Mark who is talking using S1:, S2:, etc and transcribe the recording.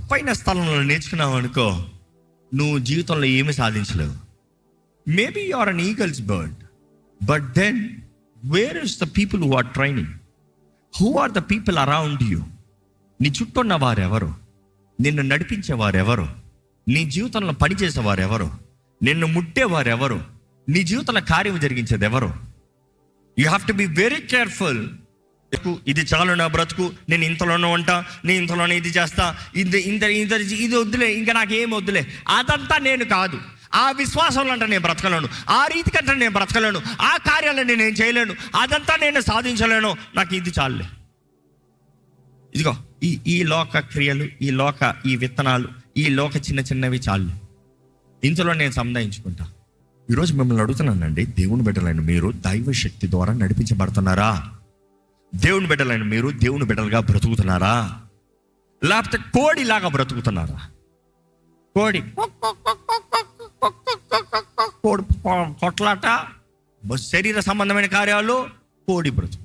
S1: తప్పైన స్థలంలో నేర్చుకున్నావు అనుకో, నువ్వు జీవితంలో ఏమీ సాధించలేవు. Maybe you are an eagles bird, but then where is the people who are training? Who are the people around you? నీ చుట్టూ ఉన్న వారెవరు? నిన్ను నడిపించేవారెవరు? నీ జీవితంలో పనిచేసేవారెవరు? నిన్ను ముట్టేవారెవరు? నీ జీవితంలో కార్యం జరిగించేది ఎవరు? You have to be very careful. ఇది చాలు నా బ్రతుకు, నేను ఇంతలోనే ఉంటా, నేను ఇంతలోనే ఇది చేస్తా, ఇది వద్దులే, ఇంకా నాకేం వద్దులే, అదంతా నేను కాదు. ఆ విశ్వాసంలో అంటే నేను బ్రతకలేను, ఆ రీతి కంటే నేను బ్రతకలేను, ఆ కార్యాలను నేను చేయలేను, అదంతా నేను సాధించలేను, నాకు ఇది చాలులే. ఇదిగో ఈ లోక క్రియలు, ఈ విత్తనాలు, ఈ లోక చిన్న చిన్నవి చాలు, ఇంతలో నేను సంధాయించుకుంటా. ఈరోజు మిమ్మల్ని అడుగుతున్నానండి, దేవుని బిడ్డలైన మీరు దైవ శక్తి ద్వారా నడిపించబడుతున్నారా? దేవుని బిడ్డలైన మీరు దేవుని బిడ్డలుగా బ్రతుకుతున్నారా? లేకపోతే కోడిలాగా బ్రతుకుతున్నారా? కోడి కొట్లాట, శరీర సంబంధమైన కార్యాలు, కోడి బ్రతుకు.